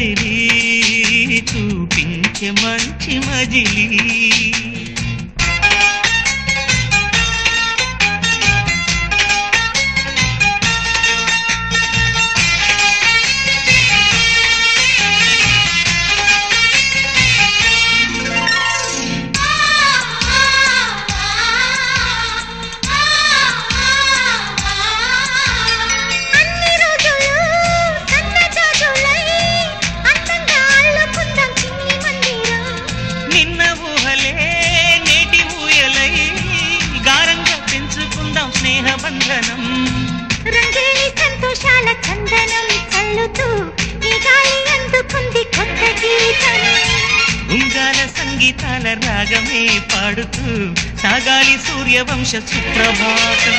కదిలి చూపించే మంచి మజిలీ స్నేహబంధనం రంగేలి సంతోషాల చందనం చల్లుతూ ఈ గాలి అందుకుంది కొత్త గీతం ఉంగాల సంగీతాల రాగమే పాడుతూ సాగాలి సూర్యవంశ సుప్రభాతం